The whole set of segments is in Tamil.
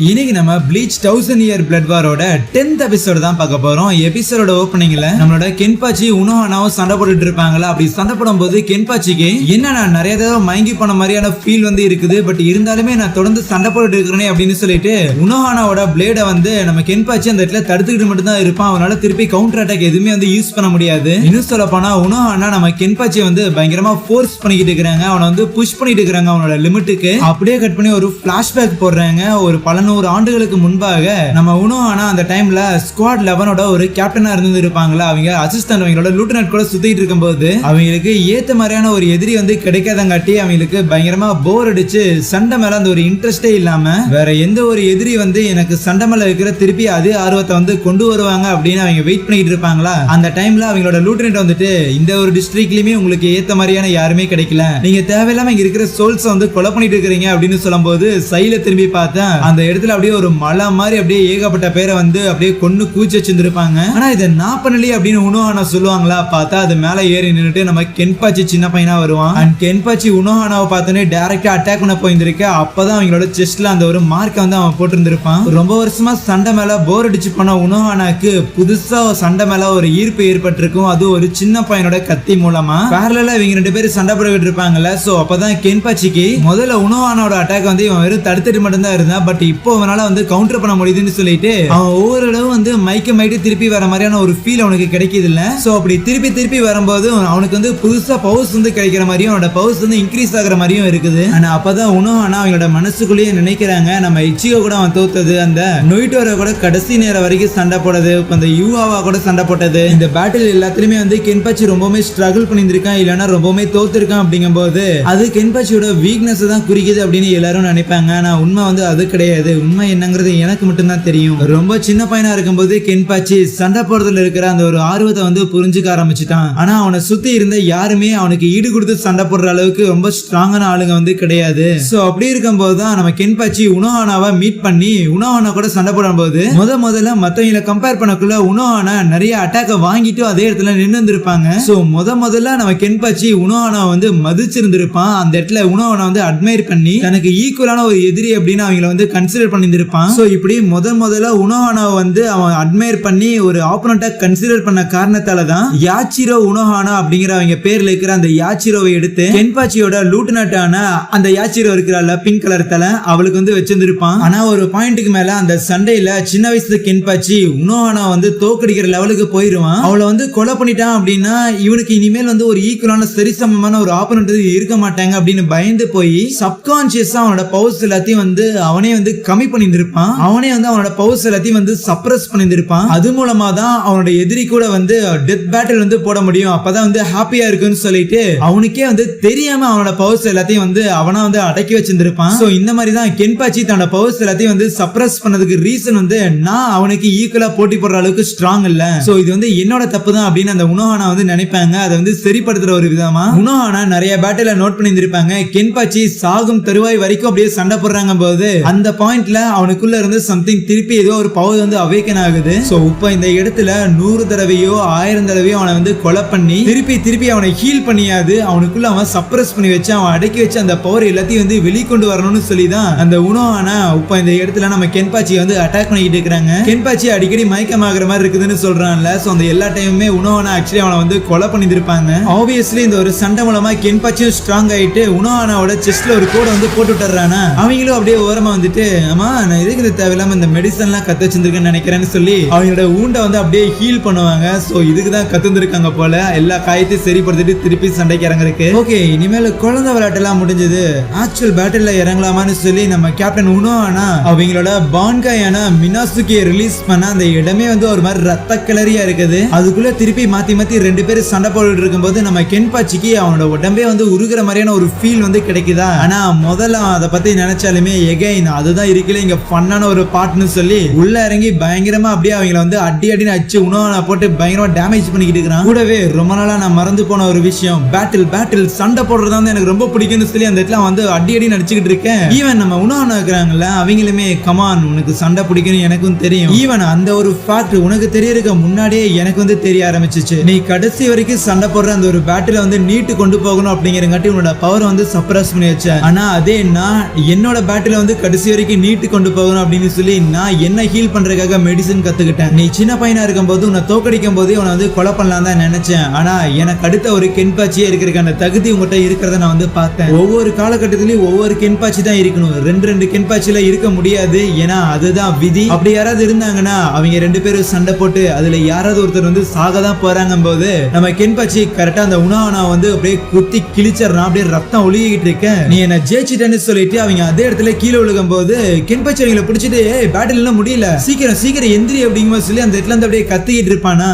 இன்னைக்கு நம்ம ப்ளீச் 1000 இயர் பிளட் வாரோட 10th எபிசோட் தான் பார்க்க போறோம். எபிசோட ஓப்பனிங்ல நம்மளோட கென்பாச்சி உனோஹானாவும் சண்டை போட்டுட்டு இருப்பாங்களா. அப்படி சண்டை போடும்போது கென்பாச்சிக்கு என்ன நான் நிறைய தடவை மயங்கி போன மாதிரியான ஃபீல் வந்து இருக்குது, பட் இருந்தாலுமே நான் தொடர்ந்து சண்டை போட்டுட்டு இருக்கிறேனே அப்படின்னு சொல்லிட்டு உனோஹானாவோட பிளேட வந்து நம்ம கென்பாச்சி அந்த இடத்துல தடுத்துக்கிட்டு மட்டும் தான் இருப்பான். அவனால திருப்பி கவுண்டர் அட்டாக் எதுவுமே வந்து யூஸ் பண்ண முடியாது. இன்னும் சொல்ல போனா உனோஹானா நம்ம கென்பாச்சியை வந்து பயங்கரமா ஃபோர்ஸ் பண்ணிக்கிட்டு இருக்காங்க. அவனை வந்து புஷ் பண்ணிட்டு இருக்காங்க அவனோட லிமிட்டுக்கு. அப்படியே கட் பண்ணி ஒரு பிளாஷ்பேக் போடுறாங்க. ஒரு பல 100 ஆண்டுகளுக்கு முன்பாக நம்ம உனோஹானா அந்த டைம்ல ஸ்குவாட் 11ஓட ஒரு கேப்டனா இருந்து இருப்பாங்களா. அவங்க அசிஸ்டன்ட் அவங்களோட லூட்டனன்ட் கூட சுத்திட்டு இருக்கும்போது அவங்களுக்கு ஏத்த மாதிரியான ஒரு எதிரி வந்து கிடைக்காதங்காட்டி அவங்களுக்கு பயங்கரமா போர் அடிச்சு சண்டை மேல அந்த ஒரு இன்ட்ரெஸ்டே இல்லாம வேற எந்த ஒரு எதிரி வந்து எனக்கு சண்டை மேல இருக்கிற திருப்பி அதே ஆர்வத்தை வந்து கொண்டு வருவாங்க அப்படின்னு அவங்க வெயிட் பண்ணிட்டு இருப்பாங்களா. அந்த டைம்ல அவங்களோட லூட்டனன்ட் வந்துட்டு இந்த ஒரு டிஸ்ட்ரிக்ட்லயுமே உங்களுக்கு ஏத்த மாதிரியான யாருமே கிடைக்கல, நீங்க தேவையில்லாம இங்க இருக்கிற சோல்ஸ் வந்து கொலை பண்ணிட்டு இருக்கிறீங்க அப்படின்னு சொல்லும்போது சைல திரும்பி பார்த்தேன். அந்த இடத்துல அப்படியே ஒரு மலை மாதிரி அப்படியே ஏகப்பட்ட பேரை வந்து அப்படியே கொண்டு கூச்சி வச்சிருந்திருப்பாங்க. ஆனா இதை நான் பண்ணலையே அப்படின்னு உனோஹானா சொல்லுவாங்களா. பார்த்தா அது மேல ஏறி நின்னுட்டு நம்ம கென்பாச்சி சின்ன பையனா வருவான். அண்ட் கென்பாச்சி உனோஹானாவை பார்த்தோன்னே டைரக்டா அட்டாக் பண்ண போயிருந்திருக்க. அப்பதான் அவங்களோட செஸ்ட்ல அந்த ஒரு மார்க் வந்து அவன் போட்டிருந்திருப்பான். ரொம்ப வருஷமா சண்டை மேல போர் அடிச்சு போன உனோஹானாக்கு புதுசா சண்டை மேல ஒரு ஈர்ப்பு ஏற்பட்டிருக்கும். அது ஒரு சின்ன பையனோட கத்தி மூலமா பேரலா இவங்க 2 பேரும் சண்டை போட்டுக்கிட்டு இருப்பாங்கல்ல. சோ அப்பதான் கென்பாச்சிக்கு முதல்ல உனோஹானாவோட அட்டாக் வந்து இவன் வெறும் தடுத்துட்டு மட்டும் தான் இருந்தான். பட் இப்போ அவனால வந்து கவுண்டர் பண்ண முடியுதுன்னு சொல்லிட்டு அவன் ஒவ்வொரு அளவு வந்து மைட்டு திருப்பி வர மாதிரியான ஒரு ஃபீல் அவனுக்கு கிடைக்குது இல்ல. சோ அப்படி திருப்பி வரும்போது அவனுக்கு வந்து புதுசா பவர்ஸ் வந்து கிடைக்கிற மாதிரியும் அவனோட பவர்ஸ் வந்து இன்க்ரீஸ் ஆகுற மாதிரியும் இருக்குது. ஆனா அப்பதான் உனோஹானா அவங்களோட மனசுக்குள்ளேயே நினைக்கிறாங்க நம்ம இச்சிகோ கூட அவன் தோத்தது, அந்த நொய்டோர கூட கடைசி நேரம் வரைக்கும் சண்டை போட்டது, அந்த யூஆவா கூட சண்டை போட்டது, இந்த பேட்டில் எல்லாத்துலயுமே வந்து கென்பாச்சி ரொம்பவுமே ஸ்ட்ரகிள் பண்ணிருக்கான், இல்லைன்னா ரொம்பவுமே தோத்துருக்கான். அப்படிங்கும்போது அது கென்பாச்சியோட வீக்னஸ் தான் குறிக்குது அப்படின்னு எல்லாரும் நினைப்பாங்க. ஆனா உண்மை வந்து அது கிடையாது. உண்மை என்னங்கிறது எனக்கு மட்டும்தான் தெரியும். ரொம்ப சின்ன பையனா இருக்கும்போது கென்பாச்சி சண்டை போடுறதுல இருக்கிற அந்த ஒரு ஆர்வத்தை வந்து புரிஞ்சுக்க ஆரம்பிச்சுட்டான். ஆனா அவனை சுத்தி இருந்த யாருமே அவனுக்கு ஈடு கொடுத்து சண்டை போடுற அளவுக்கு ரொம்ப ஸ்ட்ராங்கான ஆளுங்க வந்து கிடையாது. சோ அப்படி இருக்கும்போது தான் நம்ம கென்பாச்சி உனோஹானாவை மீட் பண்ணி உனோஹானா கூட சண்டை போடும்போது முதல்ல மத்தவங்களை கம்பேர் பண்ணக்குள்ள உனோஹானா நிறைய அட்டாக்க வாங்கிட்டு அதே இடத்துல நின்று இருந்திருப்பாங்க. சோ முதல்ல நம்ம கென்பாச்சி உனோஹானா வந்து மதிச்சிருந்திருப்பான். அந்த இடத்துல உனோஹானா வந்து அட்மையர் பண்ணி தனக்கு ஈக்குவலான ஒரு எதிரி அப்படின்னு அவங்களை வந்து கன்சிடர் பண்ணியிருப்பான். சோ இப்படி முதல்ல உனோஹானாவை வந்து அவன் அட்மையர் பண்ணி ஒரு ஆப்போனண்டா கன்சிடர் பண்ண காரணத்தால தான் யாச்சிரோ உனோஹானா அப்படிங்கிற அவங்க பேர்ல இருக்கிற அந்த யாச்சிரோவை எடுத்து கென்பாச்சியோட லூட்டனட்டான அந்த யாச்சிரோ இருக்கிறாள் பிங்க் கலர் தலை அவளுக்கு வந்து வச்சிருந்திருப்பான். ஆனா ஒரு பாயிண்ட்டுக்கு மேல அந்த சண்டையில சின்ன வயசுல கென்பாச்சி உனோஹானா வந்து தோக்கடிக்கிற லெவலுக்கு போயிருவான். அவளை வந்து கொலை பண்ணிட்டான் அப்படின்னா இவனுக்கு இனிமேல் வந்து ஒரு ஈக்குவலான சரிசமமான ஒரு ஆப்போனன்ட் இருக்க மாட்டாங்க அப்படின்னு பயந்து போய் சப்கான்சியஸா அவனோட பவர்ஸ் எல்லாத்தையும் வந்து அவனே வந்து கம்மி பண்ணியிருப்பான். அவனே வந்து அவனோட பவர்ஸ் எல்லாத்தையும் வந்து சப்ரஸ் பண்ணியிருப்பான். அது மூலமா தான் அவனோட எதிரி கூட வந்து டெத் பேட்டில் வந்து போட முடியும். அப்பதான் வந்து ஹாப்பியா இருக்குன்னு சொல்லிட்டு அவனுக்கே வந்து தெரியாம அவனோட பவர்ஸ் எல்லாத்தையும் வந்து அவனா வந்து அடக்கி வச்சிருந்திருப்பான். சோ இந்த மாதிரி தான் கென்பாச்சி தன்னோட பவர்ஸ் எல்லாத்தையும் வந்து சப்ரஸ் பண்ணதுக்கு ரீசன் வந்து நான் அவனுக்கு ஈக்குவலா போட்டி போடுற அளவுக்கு ஸ்ட்ராங் இல்ல, சோ இது வந்து என்னோட தப்பு தான் அப்படின்னு அந்த உனோஹானா வந்து நினைப்பாங்க. அதை வந்து சரிப்படுத்துற ஒரு விதமா உனோஹானா நிறைய பேட்டில நோட் பண்ணியிருப்பாங்க. கென்பாச்சி சாகும் தருவாய் வரைக்கும் அப்படியே சண்டை போடுறாங்க போது அந்த பாயிண்ட்ல அவனுக்குள்ள இருந்து சம்திங் திருப்பி ஏதோ ஒரு பவர் வந்து அவேக்கன் ஆகுது. சோ இப்போ இந்த இடத்துல 100 தடவையோ 1000 தடவையோ அவனை வந்து கொலை பண்ணி திருப்பி அவனை ஹீல் பண்ணியாது அவனுக்குள்ள அவன் சப்ரஸ் பண்ணி வச்சு அவன் அடக்கி வச்சு அந்த பவர் எல்லாத்தையும் வந்து வெளிக்கொண்டு வரணும்னு சொல்லிதான் அந்த உனோஹானா இப்போ இந்த இடத்துல நம்ம கென்பாச்சியை வந்து அட்டாக் பண்ணிக்கிட்டு இருக்காங்க. கென்பாச்சி அடிக்கடி மயக்கமாகற மாதிரி இருக்குதுன்னு சொல்றான்ல. சோ அந்த எல்லா டைமுமே உனோஹானா ஆக்சுவலி அவனை வந்து கொலை பண்ணிருப்பாங்க. ஆப்வியஸ்லி இந்த ஒரு சண்டை மூலமா கென்பாச்சியும் ஸ்ட்ராங் ஆயிட்டு உனோஹானாவோட செஸ்ட்ல ஒரு கோடை வந்து போட்டு விட்டுறானா. அவங்களும் அப்படியே ஓரமா வந்துட்டு ஆமா நான் எதுக்கு தேவையில்லாம இந்த மெடிசன் எல்லாம் கத்து வச்சிருக்கேன்னு நினைக்கிறேன்னு சொல்லி அவங்களோட ஊண்டை வந்து அப்படியே ஹீல் பண்ணுவாங்க. சோ இதுக்குதான் கத்துந்திருக்காங்க போல எல்லா காயத்தையும் சரிப்படுத்திட்டு திருப்பி சண்டைக்கு இறங்குறதுக்கு. ஓகே இனிமேல் குழந்தை விளையாட்டு எல்லாம் முடிஞ்சது, ஆக்சுவல் பேட்டில்ல இறங்கலாமான்னு சொல்லி நம்ம கேப்டன் உனோஹானா அவங்களோட பான்காயான மினாசுகியை ரிலீஸ் பண்ண அந்த இடமே வந்து ஒரு மாதிரி ரத்த கிளறியா இருக்குது. அதுக்குள்ள திருப்பி மாத்தி 2 பேரும் சண்டை போட்டுட்டு இருக்கும்போது நம்ம கென்பாச்சிக்கு அவனோட உடம்பே வந்து உருகிற மாதிரியான ஒரு ஃபீல் வந்து கிடைக்குதா. ஆனா முதல்ல அதை பத்தி நினைச்சாலுமே எகைன் அதுதான் இருக்கல இங்க ஃபன்னான ஒரு பார்ட்னு சொல்லி உள்ள இறங்கி பயங்கரமா அப்படியே அவங்களை வந்து அடின்னு அடிச்சு உனோஹானா போட்டு பயங்கரமா டேமேஜ் பண்ணிக்கிட்டு இருக்கான். கூடவே ரொம்ப நாளா நான் மறந்து போன ஒரு விஷயம் பேட்டில் சண்டை போடுறது வந்து எனக்கு ரொம்ப பிடிக்கும்னு சொல்லி அந்த இடத்துல வந்து அடின்னு அடிச்சுக்கிட்டு இருக்கேன். ஈவன் நம்ம உனோஹானா இருக்கிறாங்கல்ல அவங்களுமே கமான் உனக்கு சண்டை பிடிக்கும்னு எனக்கும் தெரியும். ஈவன் அந்த ஒரு ஃபேக்ட் உனக்கு தெரியறதுக்கு முன்னாடியே எனக்கு வந்து தெரிய ஆரம்பிச்சிச்சு. நீ கடைசி வரைக்கும் சண்டை போடுற அந்த ஒரு பேட்டில வந்து நீட்டு கொண்டு போகணும் அப்படிங்கிறங்காட்டி உன்னோட பவர் வந்து சப்ரஸ் பண்ணி வச்ச. ஆனா அதே நான் என்னோட பேட்டில வந்து கடைசி வரைக்கும் நீட்டு கொண்டு போகணும் அப்படின்னு சொல்லி நான் என்ன ஹீல் பண்றதுக்காக மெடிசன் கத்துக்கிட்டேன். நீ சின்ன பையனா இருக்கும் போது உன்னை தோக்கடிக்கும் போது உன்னை வந்து கொலை பண்ணலாம் தான் நினைச்சேன். ஆனா எனக்கு அடுத்த ஒரு கென்பாச்சியே இருக்கிறதுக்கான தகுதி உங்ககிட்ட இருக்கிறத நான் வந்து பார்த்தேன். ஒவ்வொரு காலகட்டத்திலயும் ஒவ்வொரு கென்பாச்சி தான் இருக்கணும். ரெண்டு கென்பாச்சில இருக்க முடியாது. ஏன்னா அதுதான் விதி. அப்படி யாராவது இருந்தாங்கன்னா அவங்க ரெண்டு பேரும் சண்டை போட்டு அதுல யாராவது ஒருத்தர் வந்து சாக தான் போறாங்க போது நம்ம கென்பாச்சி கரெக்டா அந்த உணவனா வந்து அப்படியே குத்தி கிழிச்சறான். அப்படியே ரத்தம் ஒழுகிட்டு இருக்க நீ என்ன ஜெயிச்சிட்டேன்னு சொல்லிட்டு அவங்க அதே இடத்துல கீழே விழுகும் போது கென்பாச்சி அவங்களை பிடிச்சிட்டு பேட்டில் எல்லாம் முடியல, சீக்கிரம் எந்திரி அப்படிங்கிற சொல்லி அந்த இடத்துல இருந்து அப்படியே கத்திக்கிட்டு இருப்பானா.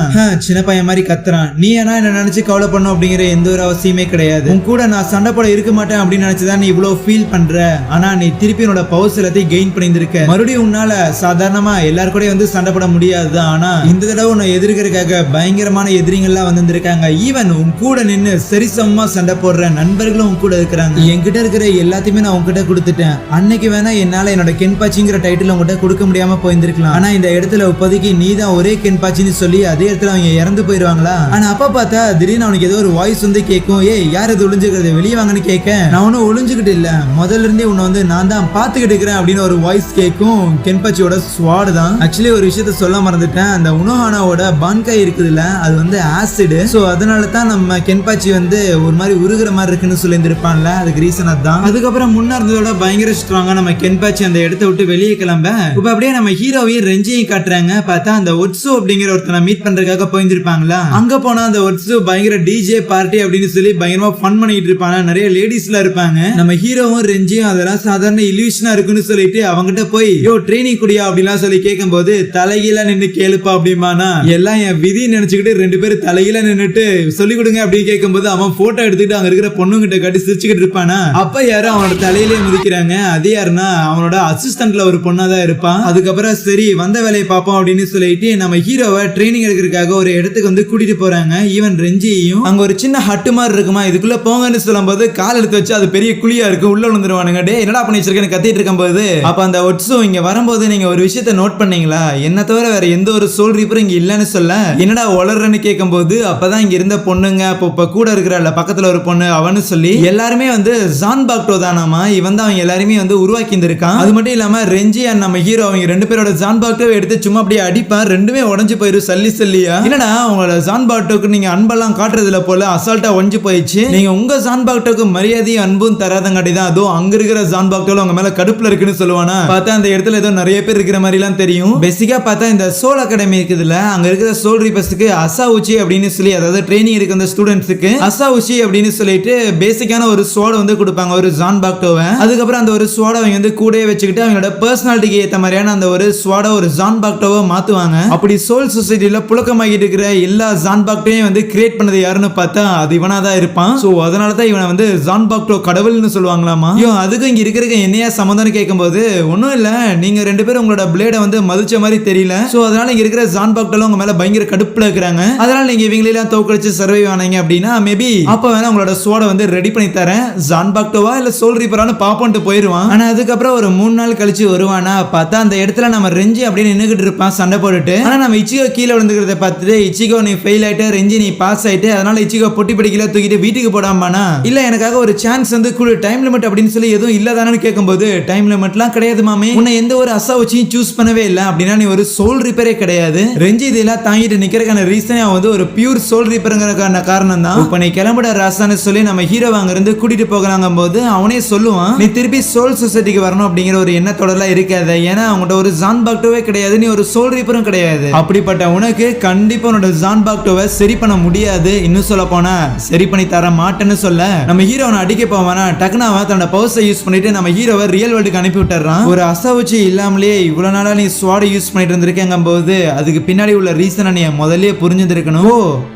சின்ன பையன் மாதிரி கத்துறான். நீ ஏன்னா என்ன நினைச்சு கவலை பண்ணும் அப்படிங்கிற எந்த ஒரு அவசியமே கிடையாது. உன் கூட நான் சண்டை போட இருக்க மாட்டேன் அப்படின்னு நினைச்சுதான் நீ இவ்வளவு ஃபீல் பண்ற. ஆனா நீ திருப்பி உன்னோட பவர் எல்லாத்தையும் கெயின் பண்ணிருக்க. மறுபடியும் உன்னால சாதாரணமா எல்லாரும் கூட வந்து சண்டை போட முடியாது. ஆனா இந்த தடவை உன்னை எதிர்க்கிறதுக்காக பயங்கரமான எதிரிகள்லாம் வந்திருக்காங்க. ஈவன் உன் கூட நின்னு சரிசமமா சண்டை போடுற நண்பர்களும் உன் கூட இருக்கிறாங்க. என்கிட்ட இருக்கிற எல்லாத்தையுமே நான் உன்கிட்ட கொடுத்துட்டேன். அன்னைக்கு வேணா என்னால என்னோட கென்பாச்சிங்கிற டைட்டில் உங்ககிட்ட கொடுக்க முடியாம போயிருந்திருக்கலாம். ஆனா இந்த இடத்துல இப்போதைக்கு நீ தான் ஒரே கென்பாச்சின்னு சொல்லி அதே இடத்துல அவங்க இறந்து போயிருவாங்களா. ஆனா அப்ப பார்த்தா திடீர்னு அவனுக்கு ஏதோ ஒரு வாய்ஸ் வந்து கேட்கும். யார் இது ஒளிஞ்சுக்கிறது, வெளியே வாங்கன்னு கேட்க நான் ஒன்னும் ஒளிஞ்சுக்கிட்டு இல்ல, முதல்ல இருந்தே உன்னை வந்து நான் தான் பாத்துக்கிட்டு இருக்கிறேன் அப்படின்னு ஒரு வாய்ஸ் கேட்கும். கென்பாச்சியோட ஸ்வாட் தான். ஆக்சுவலி ஒரு விஷயத்த சொல்ல மறந்துட்டேன். அந்த உனோஹானாவோட பான்காய் இருக்குதுல்ல, அது வந்து ஆசிட். சோ அதனால தான் நம்ம கென்பாச்சி வந்து ஒரு மாதிரி உருகுற மாதிரி இருக்குன்னு சொல்லி இருந்திருப்பான்ல, அதுக்கு ரீசன் அதான். அதுக்கப்புறம் முன்ன இருந்ததோட பயங்கர ஸ்ட்ராங்கா நம்ம கென்பாச்சி அந்த இடத்தை விட்டு வெளியே கிளம்ப இப்ப அப்படியே நம்ம ஹீரோவையும் ரெஞ்சியும் காட்டுறாங்க. பார்த்தா அந்த ஒட்சு அப்படிங்கிற ஒருத்தனை மீட் பண்றதுக்காக போயிருந்திருப்பாங்களா. அங்க போனா அந்த ஒட்சு பயங்கர டிஜே பார்ட்டி அப்படின்னு சொல்லி பயங்கரமா ஃபன் பண்ணிட்டு இருப்பாங்க. நிறைய லேடிஸ்ல இருப்பாங்க. நம்ம ஹீரோவும் ரெஞ்சியும் அதெல்லாம் சாதாரண இல்யூஷனா இருக்குன்னு சொல்லிட்டு அவங்ககிட்ட போய் ட்ரைனிங் குடியா அப்படிலாம் சொல்லி கேட்கும் போது தலைகீழ நின்று கேளுப்பா அப்படிமானா எல்லாம் என் விதி நினைச்சுக்கிட்டு ரெண்டு பேரும் தலைகீழ நின்னுட்டு சொல்லி கொடுங்க அப்படின்னு கேட்கும் போது அவன் போட்டோ எடுத்துக்கிட்டு அங்க இருக்கிற பொண்ணுகிட்ட காட்டி சிரிச்சுக்கிட்டு இருப்பானா. அப்ப யாரும் அவனோட தலையிலே முதிக்கிறாங்க. அது யாருன்னா அவனோட அசிஸ்டன்ட்ல ஒரு பொண்ணா தான் இருப்பான். அதுக்கப்புறம் சரி வந்த வேலையை பார்ப்போம் அப்படின்னு சொல்லிட்டு நம்ம ஹீரோவை ட்ரைனிங் எடுக்கிறதுக்காக ஒரு இடத்துக்கு வந்து கூட்டிட்டு போறாங்க. ஈவன் ரெஞ்சியும் அங்க ஒரு சின்ன ஹட்டு மாதிரி இருக்குமா, இதுக்குள்ள போங்கன்னு சொல்லும் போது கால் எடுத்து வச்சு அது பெரிய குழியா இருக்கு, உள்ள விழுந்துருவானுங்க. டே என்னடா பண்ணி வச்சிருக்கேன்னு கத்திட்டு இருக்கும் போது அப்ப அந்த ஒட்ஸு இங்க வரும்போது நீங்க ஒரு விஷயத்த நோட் பண்ணீங்களா, என்ன தவிர வேற எந்த ஒரு சோல் ரீப்பரும் இங்க இல்லன்னு சொல்ல என்னடா வளர்றன்னு கேட்கும் போது அப்பதான் இங்க இருந்த பொண்ணுங்க அப்ப கூட இருக்கிற பக்கத்துல ஒரு பொண்ணு அவனு சொல்லி எல்லாருமே வந்து ஜான் பாக்டோ தானாமா. இவன் தான் அவங்க எல்லாருமே வந்து உருவாக்கி இருந்திருக்கான். அது மட்டும் இல்லாம ரெஞ்சி அண்ட் நம்ம ஹீரோ அவங்க ரெண்டு பேரோட ஜான் பாக்டோ எடுத்து சும்மா அப்படியே அடிப்பான். ரெண்டுமே உடஞ்சு போயிரும் சல்லியா. என்னடா உங்களோட ஜான் பாக்டோக்கு நீங்க அன்பெல்லாம் காட்டுறதுல போல அசால்ட்டா ஒஞ்சு போயிடுச்சு. நீங்க உங்க ஜான் பாக்டோக்கு மரியாதையும் அன்பும் தராதங்காட்டி தான் அதுவும் அங்க இருக்கிற ஜான் பாக்டோல அவங்க மேல கடுப்புல இருக்குன்னு சொல்லுவானா. பார்த்தா அந்த இடத்துல ஏதோ நிறைய பேர் இருக்கிற மாதிரி எல்லாம் தெரியும். பேசிக்கா பார்த்தா இந்த சோல் அகாடமி இருக்குதுல, அங்க இருக்கிற சோல் ரீப்பர்ஸ்க்கு அசாவுச்சி அப்படின்னு சொல்லி, அதாவது ட்ரைனிங் இருக்கு அந்த ஸ்டூடெண்ட்ஸ்க்கு அசாவுச்சி அப்படின்னு சொல்லிட்டு பேசிக்கான ஒரு ஸ்வாட் வந்து கொடுப்பாங்க, ஒரு ஜான் பாக்டோவை. அதுக்கப்புறம் அந்த ஒரு ஸ்வாட் அவங்க வந்து கூடவே வச்சுக்கிட்டு அவங்களோட பர்சனாலிட்டிக்கு ஏற்ற மாதிரியான அந்த ஒரு ஸ்வாட ஒரு ஜான் பாக்டோவை மாத்துவாங்க. அப்படி சோல் சொசைட்டில புழக்கமாகிட்டு இருக்கிற எல்லா ஜான் பாக்டோவையும் வந்து கிரியேட் பண்ணது யாருன்னு பார்த்தா அது இவனா தான் இருப்பான். சோ அதனால தான் இவனை வந்து ஜான் பாக்டோ கடவுள்னு சொல்லுவாங்களாமா. அதுக்கு இங்க இருக்கிற என்னையா சம்பந்தம் கேட்கும்போது ஒன்னும் இல்ல, நீங்க ரெண்டு பேரும் உங்களோட பிளேட வந்து மதிச்ச மாதிரி தெரியல. சோ அதனால இங்க இருக்கிற ஜான் பாக்டோல உங்க மேல பயங்கர கடுப்புல இருக்கிறாங்க. அதனால நீங்க இவங்களெல்லாம் தோக்கடிச்சு சர்வைவ் ஆனீங்க அப்படின்னா மேபி அப்ப வேணா உங்களோட ஸ்வாட வந்து ரெடி பண்ணி தரேன். ஜான் பாக்டோவா இல்ல சோல் ரீப்பரானு பாப்போன்ட்டு போயிருவான். ஆனா அதுக்கப்புறம் ஒரு 3 நாள் கழிச்சு வருவானா. பார்த்தா அந்த இடத்துல நம்ம ரெஞ்சி அப்படின்னு நின்னுகிட்டு இருப்பான் சண்டை போட்டுட்டு. ஆனா நம்ம இச்சிகோ கீழே விழுந்துக்கிறத பார்த்துட்டு இச்சிகோ நீ ஃபெயில் ஆயிட்ட, ரெஞ்சி நீ பாஸ் ஆயிட்டு, அதனால இச்சிகோ பொட்டி படிக்கல தூக்கிட்டு வீட்டுக்கு போடாமானா. இல்ல எனக்காக ஒரு சான்ஸ் வந்து கூட டைம் லிமிட் அப்படின்னு சொல்லி எதுவும் இல்லதானு கேட்கும்போது டைம் லிமிட்லாம் கிடையாது மாமே, உன்னை எந்த ஒரு அசாவுச்சியும் சூஸ் பண்ணவே இல்லை அப்படின்னா நீ ஒரு சோல் ரீப்பரே கிடையாது. ரெஞ்சி இதெல்லாம் தாங்கிட்டு நிக்கிறதுக்கான ரீசனே அவன் வந்து ஒரு பியூர் சோல் ரீப்பருங்கிறதுக்கான காரணம் தான். இப்ப நீ கிளம்புட ராசான்னு சொல்லி நம்ம ஹீரோ அங்க இருந்து கூட்டிட்டு போகலாங்க போது அவனே சொல்லுவான், நீ திருப்பி சோல் சொசைட்டிக்கு வரணும் அப்படிங்கிற ஒரு எண்ணத்தோடலாம் இருக்காத. ஏன்னா அவங்கள்ட்ட ஒரு ஜான் பாக்டோவே கிடையாது, நீ ஒரு சோல் ரீப்பரும் கிடையாது. அப்படிப்பட்ட உனக்கு கண்டிப்பா உன்னோட ஜான் பாக்டோவை சரி பண்ண முடியாது. இன்னும் சொல்ல போனா சரி பண்ணி தர மாட்டேன்னு சொல்ல நம்ம ஹீரோனை அடிக்க போவானா. டக்குனு அவன் தன்னோட பவர்ஸை யூஸ் பண்ணிட்டு நம்ம ஹீரோவை ரியல் வேர்ல்டுக்கு அனுப்பி விட்டுறான். ஒரு அசாவுச்சி இல்லாமலே இவ்வளவு நாளா நீ ஸ்வாட் யூஸ் பண்ணிட்டு இருந்திருக்கேங்க போது அதுக்கு பின்னாடி உள்ள ரீசனை நீ முதல்லயே புரிஞ்சிருக்கணும்.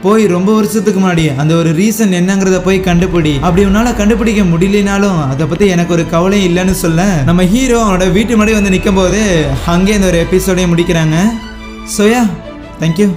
போய் ரொம்ப வருஷத்துக்கு முன்னாடி அந்த ஒரு ரீசன் என்னங்கறத போய் கண்டுபிடி. அப்படி உன்னால கண்டுபிடிக்க முடியலனாலும் அதை பத்தி எனக்கு ஒரு கவலை இல்லைன்னு சொல்ல நம்ம ஹீரோ அவனோட வீட்டு முன்னாடி வந்து நிற்கும் போது அங்கே இந்த ஒரு எபிசோடையும் முடிக்கிறாங்க. Soya thank you.